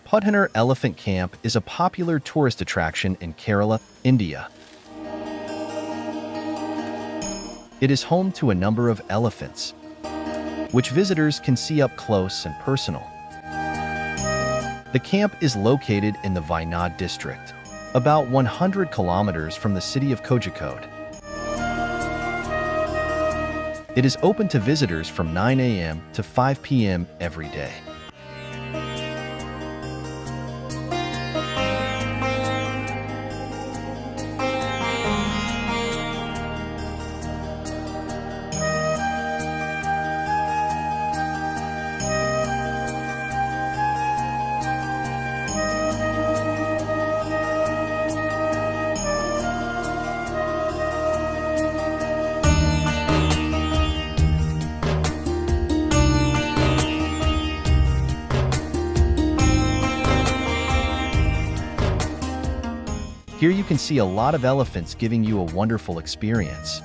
Punnathur Elephant Camp is a popular tourist attraction in Kerala, India. It is home to a number of elephants, which visitors can see up close and personal. The camp is located in the Wayanad district, about 100 kilometers from the city of Kozhikode. It is open to visitors from 9 a.m. to 5 p.m. every day. Here you can see a lot of elephants giving you a wonderful experience.